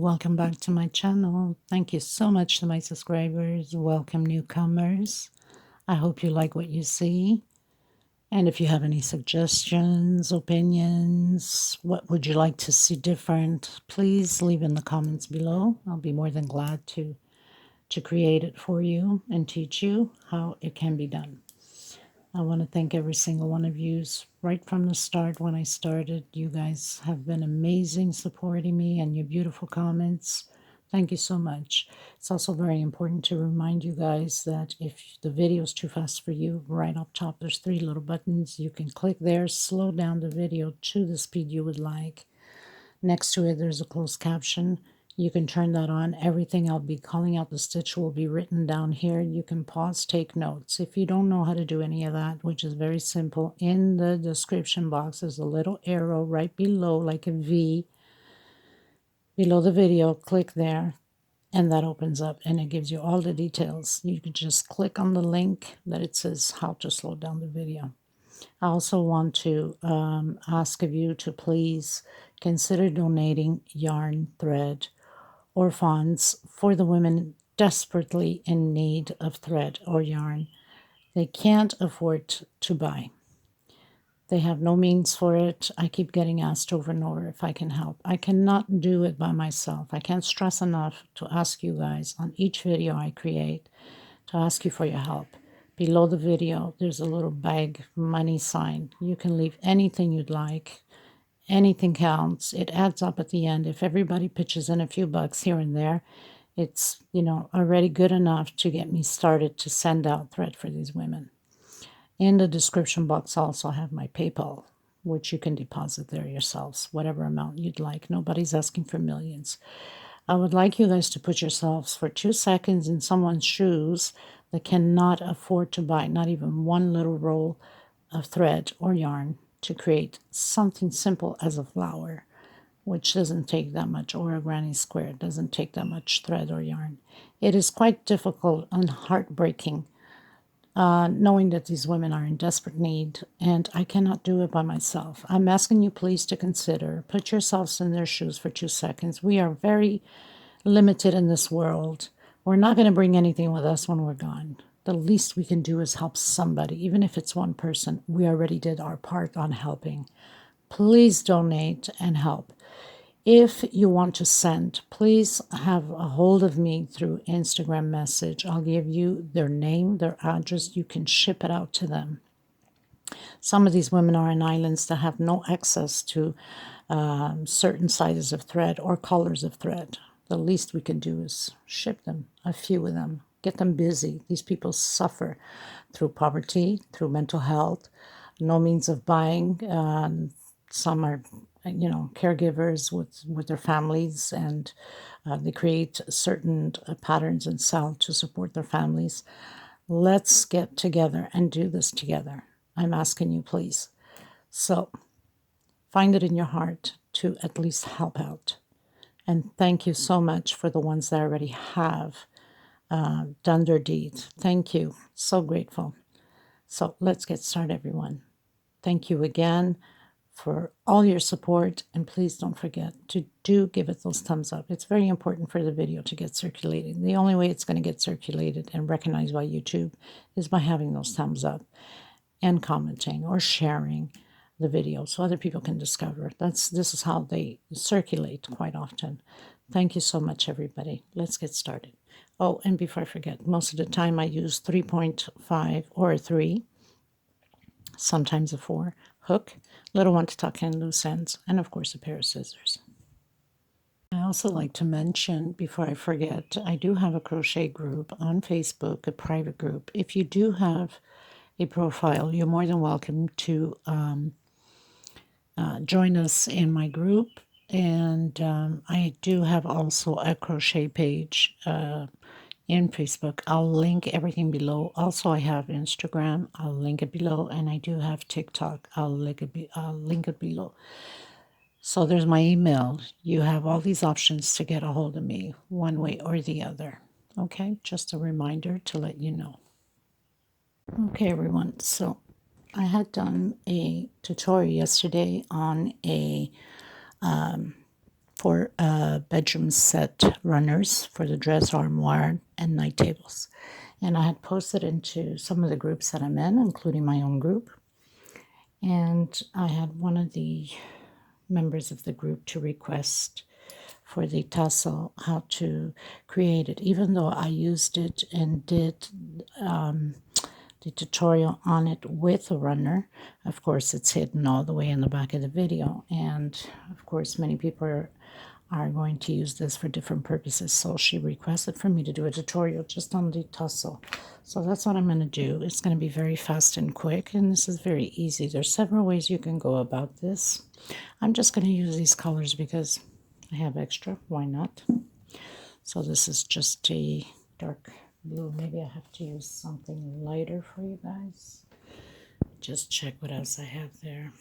welcome back to my channel. Thank you so much to my subscribers. Welcome newcomers. I hope you like what you see. And if you have any suggestions, opinions, what would you like to see different, please leave in the comments below. I'll be more than glad to create it for you and teach you how it can be done. I want to thank every single one of you right from the start. When I started, you guys have been amazing supporting me and your beautiful comments. Thank you so much. It's also very important to remind you guys that if the video is too fast for you, right up top there's 3 little buttons. You can click there, slow down the video to the speed you would like. Next to it there's a closed caption. You can turn that on. Everything I'll be calling out the stitch will be written down here. You can pause, take notes. If you don't know how to do any of that, which is very simple, in the description box there's a little arrow right below, like a V, below the video. Click there, and that opens up, and it gives you all the details. You can just click on the link that it says how to slow down the video. I also want to ask of you to please consider donating yarn, thread, or funds for the women desperately in need of thread or yarn. They can't afford to buy. They have no means for it. I keep getting asked over and over if I can help. I cannot do it by myself. I can't stress enough to ask you guys on each video I create to ask you for your help. Below the video, there's a little bag money sign. You can leave anything you'd like. Anything counts. It adds up at the end. If everybody pitches in a few bucks here and there, it's, already good enough to get me started to send out thread for these women. In the description box, I also have my PayPal, which you can deposit there yourselves, whatever amount you'd like. Nobody's asking for millions. I would like you guys to put yourselves for 2 seconds in someone's shoes that cannot afford to buy not even one little roll of thread or yarn to create something simple as a flower, which doesn't take that much, or a granny square. It doesn't take that much thread or yarn. It is quite difficult and heartbreaking knowing that these women are in desperate need, and I cannot do it by myself. I'm asking you please to consider, put yourselves in their shoes for 2 seconds. We are very limited in this world. We're not going to bring anything with us when we're gone. The least we can do is help somebody, even if it's one person. We already did our part on helping. Please donate and help. If you want to send, please have a hold of me through Instagram message. I'll give you their name, their address. You can ship it out to them. Some of these women are in islands that have no access to certain sizes of thread or colors of thread. The least we can do is ship them, a few of them, get them busy. These people suffer through poverty, through mental health, no means of buying. Some are, caregivers with their families, and they create certain patterns and sell to support their families. Let's get together and do this together. I'm asking you, please. So find it in your heart to at least help out. And thank you so much for the ones that already have done their deeds. Thank you. So grateful. So let's get started, everyone. Thank you again for all your support, and please don't forget to give it those thumbs up. It's very important for the video to get circulated. The only way it's going to get circulated and recognized by YouTube is by having those thumbs up and commenting or sharing the video so other people can discover it. This is how they circulate quite often. Thank you so much, everybody. Let's get started. Oh, and before I forget, most of the time I use 3.5 or a 3, sometimes a 4 hook, little one to tuck in loose ends, and of course a pair of scissors. I also like to mention, before I forget, I do have a crochet group on Facebook, a private group. If you do have a profile, you're more than welcome to join us in my group. And I do have also a crochet page in Facebook. I'll link everything below. Also, I have Instagram. I'll link it below. And I do have TikTok. I'll link it below. So there's my email. You have all these options to get a hold of me one way or the other. Okay, just a reminder to let you know. Okay, everyone. So I had done a tutorial yesterday on a for bedroom set runners for the dress armoire and night tables. And I had posted into some of the groups that I'm in, including my own group. And I had one of the members of the group to request for the tassel how to create it, even though I used it and did the tutorial on it with a runner. Of course, it's hidden all the way in the back of the video, and of course many people are going to use this for different purposes, so she requested for me to do a tutorial just on the tussle. So that's what I'm going to do. It's going to be very fast and quick, and this is very easy. There's several ways you can go about this. I'm just going to use these colors because I have extra. Why not? So this is just a dark blue. Maybe I have to use something lighter for you guys. Just check what else I have there.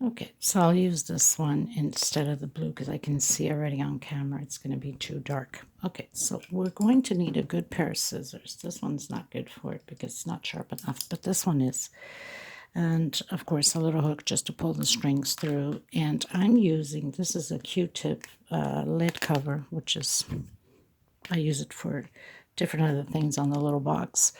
Okay, so I'll use this one instead of the blue because I can see already on camera it's going to be too dark. Okay, so we're going to need a good pair of scissors. This one's not good for it because it's not sharp enough, but this one is. And of course a little hook just to pull the strings through. And I'm using, this is a Q-tip lid cover, which is, I use it for different other things on the little box.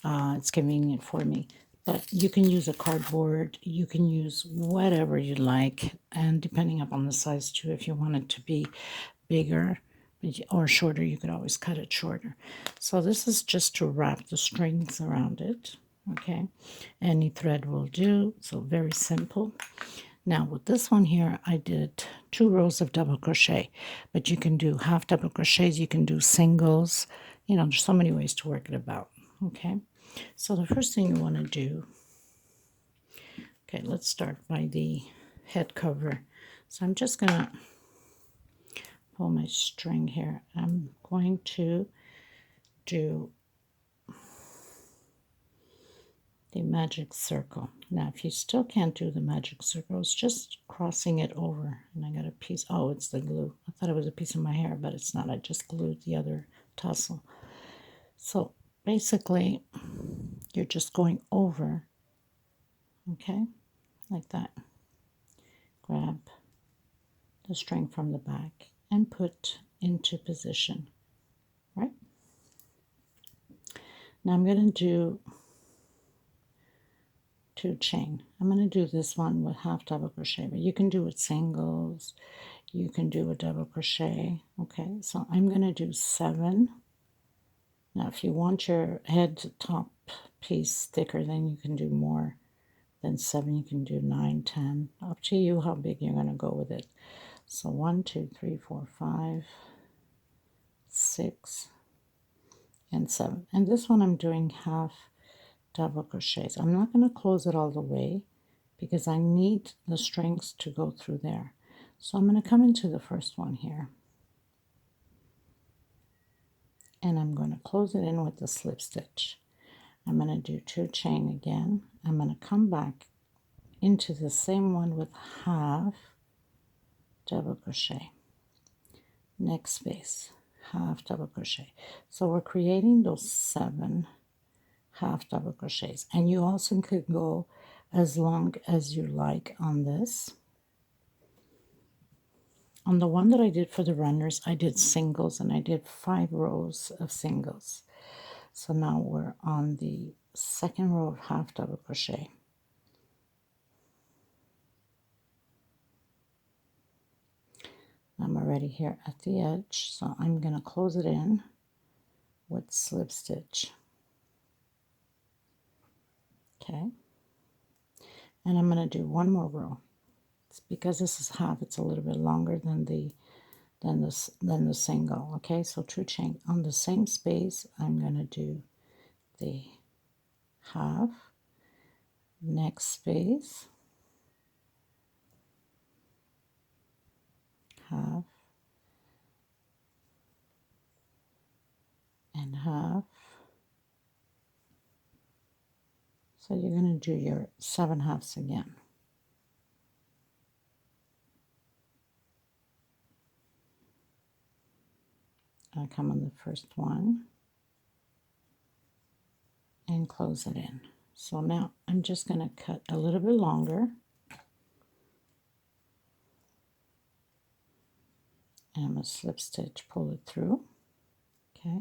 It's convenient for me. But you can use a cardboard, you can use whatever you like, and depending upon the size too, if you want it to be bigger or shorter, you could always cut it shorter. So this is just to wrap the strings around it, okay? Any thread will do, so very simple. Now with this one here, I did 2 rows of double crochet, but you can do half double crochets, you can do singles, you know, there's so many ways to work it about, okay? So the first thing you want to do, okay, let's start by the head cover. So I'm just going to pull my string here. I'm going to do the magic circle. Now, if you still can't do the magic circle, it's just crossing it over. And I got a piece, oh, it's the glue. I thought it was a piece of my hair, but it's not. I just glued the other tassel. So basically, you're just going over, okay, like that. Grab the string from the back and put into position, right? Now I'm going to do 2 chain. I'm going to do this one with half double crochet, but you can do it singles, you can do a double crochet, okay? So I'm going to do 7. Now if you want your head top piece thicker, then you can do more than 7. You can do 9, 10, up to you how big you're going to go with it. So 1, 2, 3, 4, 5, 6, and 7. And this one I'm doing half double crochets. I'm not going to close it all the way because I need the strings to go through there. So I'm going to come into the first one here. And I'm going to close it in with the slip stitch. I'm going to do 2 chain again. I'm going to come back into the same one with half double crochet. Next space, half double crochet. So we're creating those 7 half double crochets, and you also could go as long as you like on this. On the one that I did for the runners, I did singles, and I did 5 rows of singles. So now we're on the second row of half double crochet. I'm already here at the edge, so I'm going to close it in with slip stitch. Okay, and I'm going to do 1 more row. It's because this is half, it's a little bit longer than the single. Okay, so 2 chain on the same space. I'm going to do the half, next space, half, and half. So you're going to do your 7 halves again. I come on the first one and close it in. So now I'm just going to cut a little bit longer. and I'm going to slip stitch, pull it through. Okay,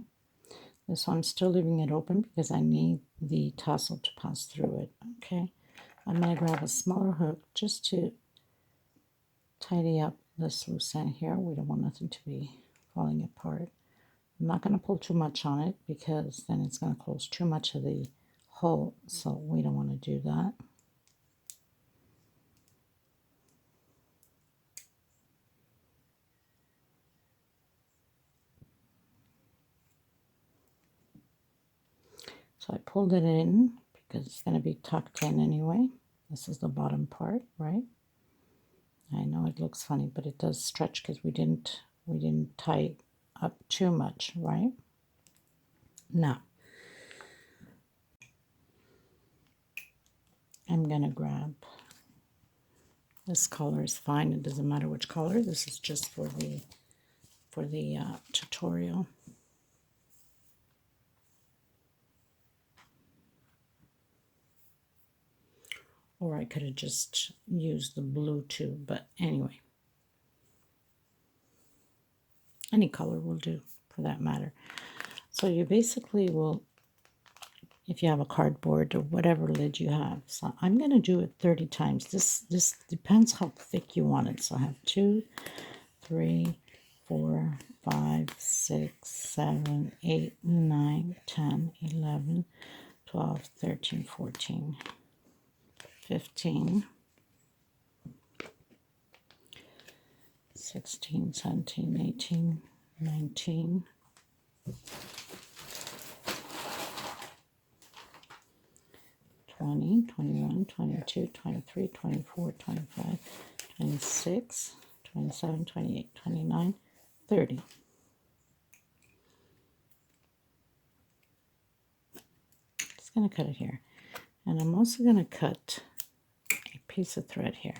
this one I'm still leaving it open because I need the tassel to pass through it. Okay, I'm going to grab a smaller hook just to tidy up this loose end here. We don't want nothing to be falling apart. I'm not going to pull too much on it because then it's going to close too much of the hole, so we don't want to do that. So I pulled it in because it's going to be tucked in anyway. This is the bottom part, right? I know it looks funny, but it does stretch because we didn't tie it up too much, right? Now, I'm going to grab this color is fine. It doesn't matter which color. This is just for the tutorial. Or I could have just used the blue too, but anyway. Any color will do for that matter. So you basically will, if you have a cardboard or whatever lid you have. So I'm going to do it 30 times. This depends how thick you want it. So I have 2, 3, 4, 5, 6, 7, 8, 9, 10, 11, 12, 13, 14, 15, 16, 17, 18, 19, 20, 21, 22, 23, 24, 25, 26, 27, 28, 29, 30. Just going to cut it here. And I'm also going to cut a piece of thread here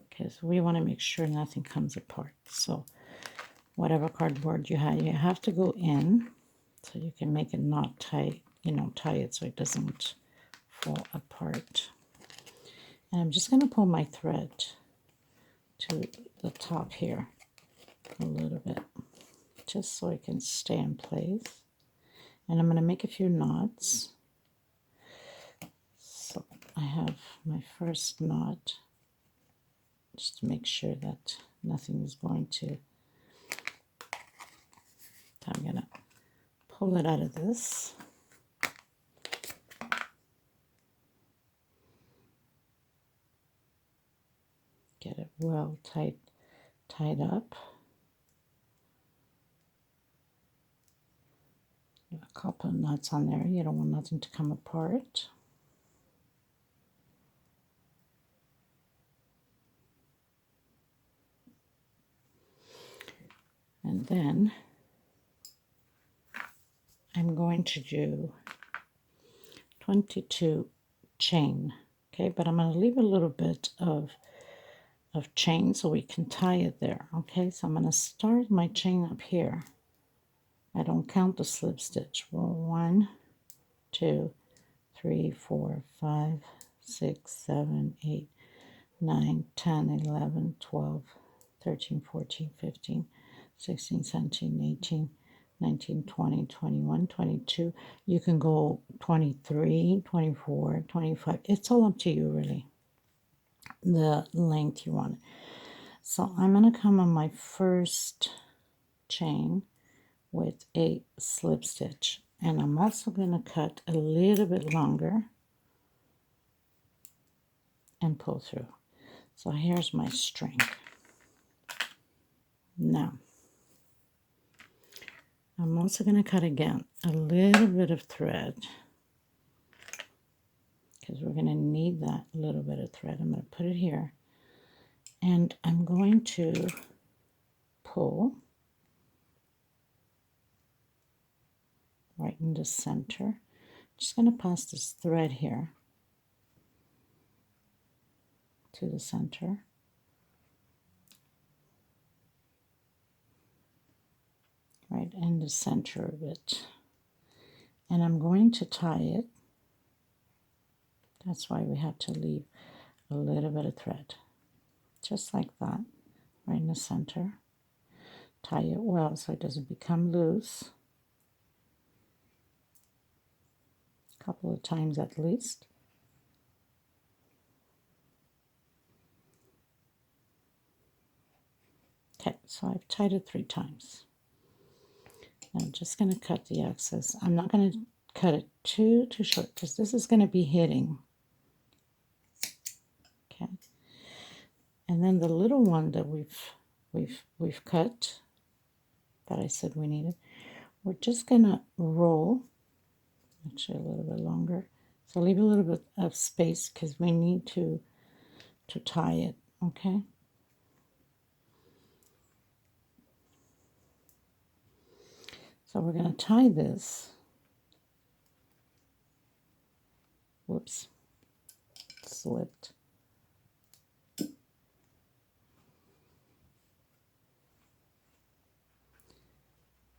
because we want to make sure nothing comes apart. So whatever cardboard you have to go in so you can make it not tight, tie it so it doesn't fall apart. And I'm just going to pull my thread to the top here a little bit just so it can stay in place. And I'm going to make a few knots. So I have my first knot just to make sure that nothing is going to. I'm going to pull it out of this. Get it well tied up. A couple of knots on there. You don't want nothing to come apart. And then I'm going to do 22 chain, okay? But I'm going to leave a little bit of chain so we can tie it there, okay? So I'm going to start my chain up here. I don't count the slip stitch. Well, 1, 2, 3, 4, 5, 6, 7, 8, 9, 10, 11, 12, 13, 14, 15, 16, 17, 18, 19, 20, 21, 22. You can go 23, 24, 25. It's all up to you, really, the length you want. So I'm going to come on my first chain with a slip stitch. And I'm also going to cut a little bit longer and pull through. So here's my string. Now, I'm also going to cut again a little bit of thread because we're going to need that little bit of thread. I'm going to put it here and I'm going to pull right in the center. Just going to pass this thread here to the center. Right in the center of it. And I'm going to tie it. That's why we have to leave a little bit of thread. Just like that, right in the center. Tie it well so it doesn't become loose. A couple of times at least. Okay, so I've tied it 3 times. I'm just going to cut the excess. I'm not going to cut it too short because this is going to be hitting. Okay, and then the little one that we've cut that I said we needed, we're just going to roll. Actually, a little bit longer. So leave a little bit of space because we need to tie it. Okay. So we're going to tie this. Whoops, slipped.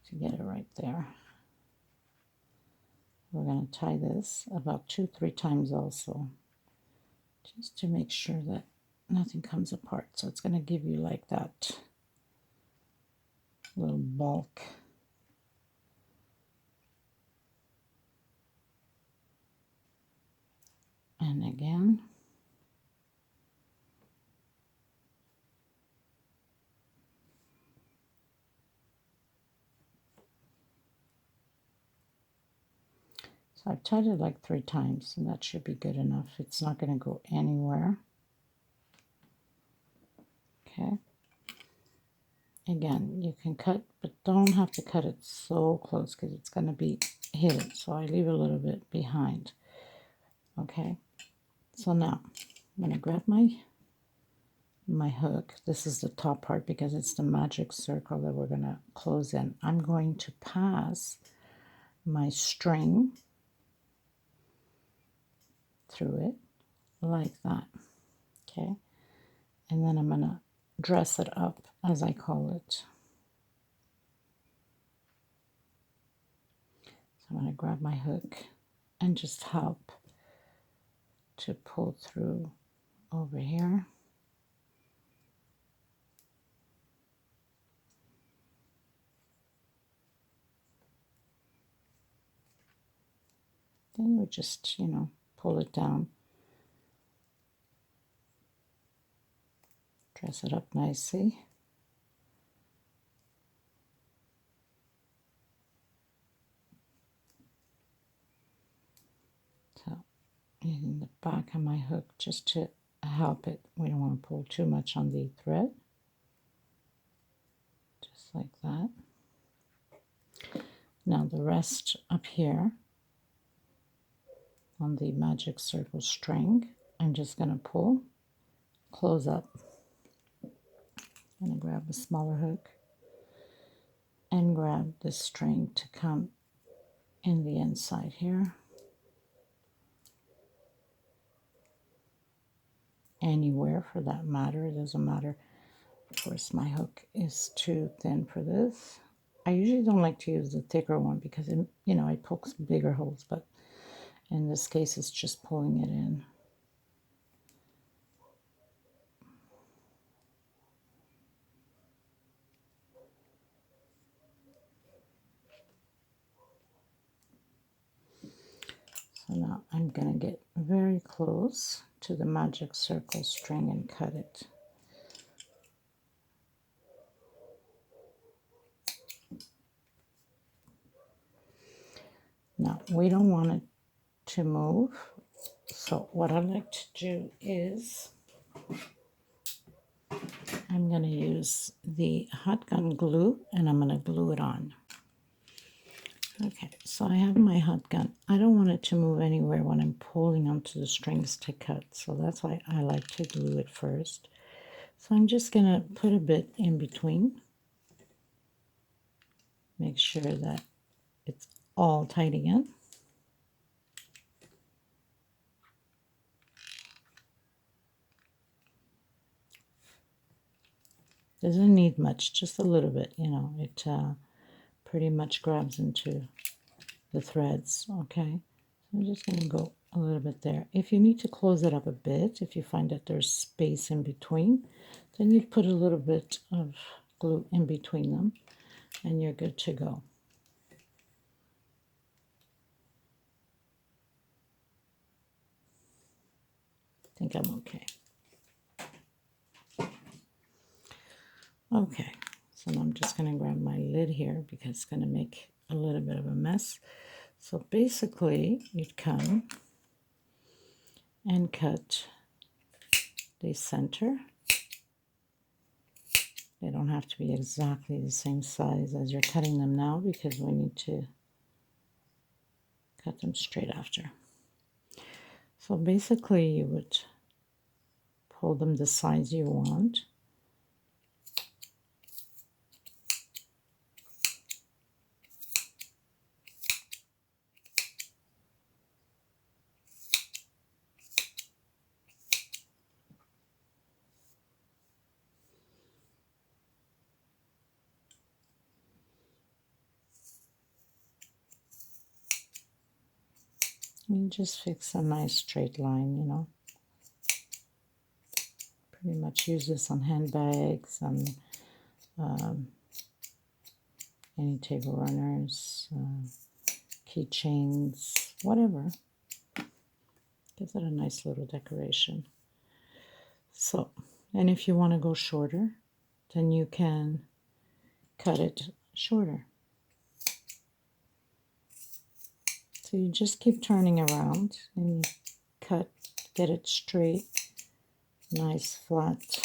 To get it right there. We're going to tie this about 2-3 times also, just to make sure that nothing comes apart. So it's going to give you like that little bulk. And again. So I've tied it like 3 times, and that should be good enough. It's not going to go anywhere. Okay. Again, you can cut, but don't have to cut it so close because it's going to be hidden. So I leave a little bit behind. Okay. So now I'm going to grab my hook. This is the top part because it's the magic circle that we're going to close in. I'm going to pass my string through it like that. Okay. And then I'm going to dress it up, as I call it. So I'm going to grab my hook and just help to pull through over here. Then we just, pull it down. Dress it up nicely. So using the back of my hook just to help it. We don't want to pull too much on the thread. Just like that. Now the rest up here on the magic circle string, I'm just going to pull, close up. I'm going to grab a smaller hook and grab the string to come in the inside here. Anywhere for that matter, it doesn't matter. Of course, my hook is too thin for this. I usually don't like to use the thicker one because it pokes bigger holes, but in this case it's just pulling it in. So now I'm going to get very close to the magic circle string and cut it. Now we don't want it to move, so what I like to do is I'm going to use the hot gun glue and I'm going to glue it on. Okay, so I have my hot gun. I don't want it to move anywhere when I'm pulling onto the strings to cut, so that's why I like to glue it first. So I'm just going to put a bit in between. Make sure that it's all tight again. Doesn't need much, just a little bit, it pretty much grabs into the threads, okay? I'm just going to go a little bit there. If you need to close it up a bit, if you find that there's space in between, then you'd put a little bit of glue in between them, and you're good to go. I think I'm okay. Okay, so now I'm just going to grab my lid here because it's going to make a little bit of a mess. So basically, you'd come and cut the center. They don't have to be exactly the same size as you're cutting them now because we need to cut them straight after. So basically, you would pull them the size you want. And just fix a nice straight line, you know. Pretty much use this on handbags, on any table runners, keychains, whatever. Gives it a nice little decoration. So, and if you want to go shorter, then you can cut it shorter. So you just keep turning around and you cut, get it straight, nice flat.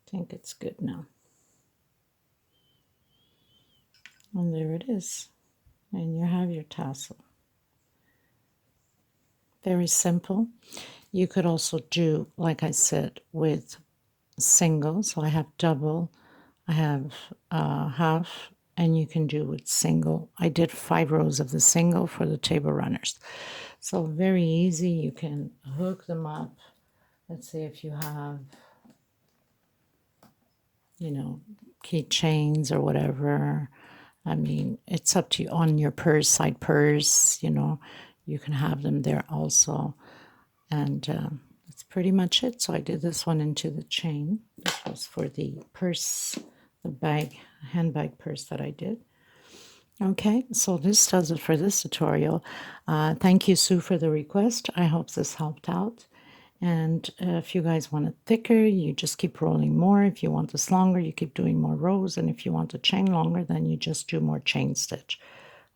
I think it's good now. And there it is. And you have your tassel. Very simple. You could also do, like I said, with single. So I have double, I have half, and you can do with single. I did 5 rows of the single for the table runners. So very easy. You can hook them up. Let's say if you have, you know, keychains or whatever. I mean, it's up to you on your purse, side purse, you know, you can have them there also. And that's pretty much it. So I did this one into the chain. This was for the purse, the bag, handbag purse that I did. Okay, so this does it for this tutorial. Thank you, Sue, for the request. I hope this helped out. And if you guys want it thicker, you just keep rolling more. If you want this longer, you keep doing more rows. And if you want the chain longer, then you just do more chain stitch.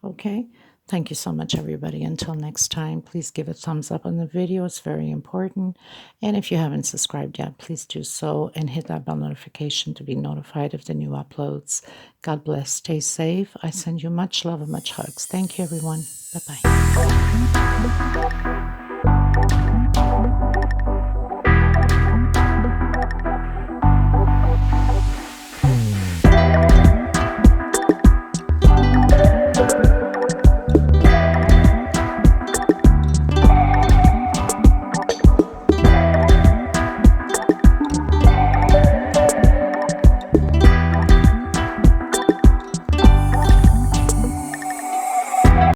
Okay, thank you so much, everybody. Until next time, please give a thumbs up on the video. It's very important. And if you haven't subscribed yet, please do so and hit that bell notification to be notified of the new uploads. God bless. Stay safe. I send you much love and much hugs. Thank you, everyone. Bye-bye.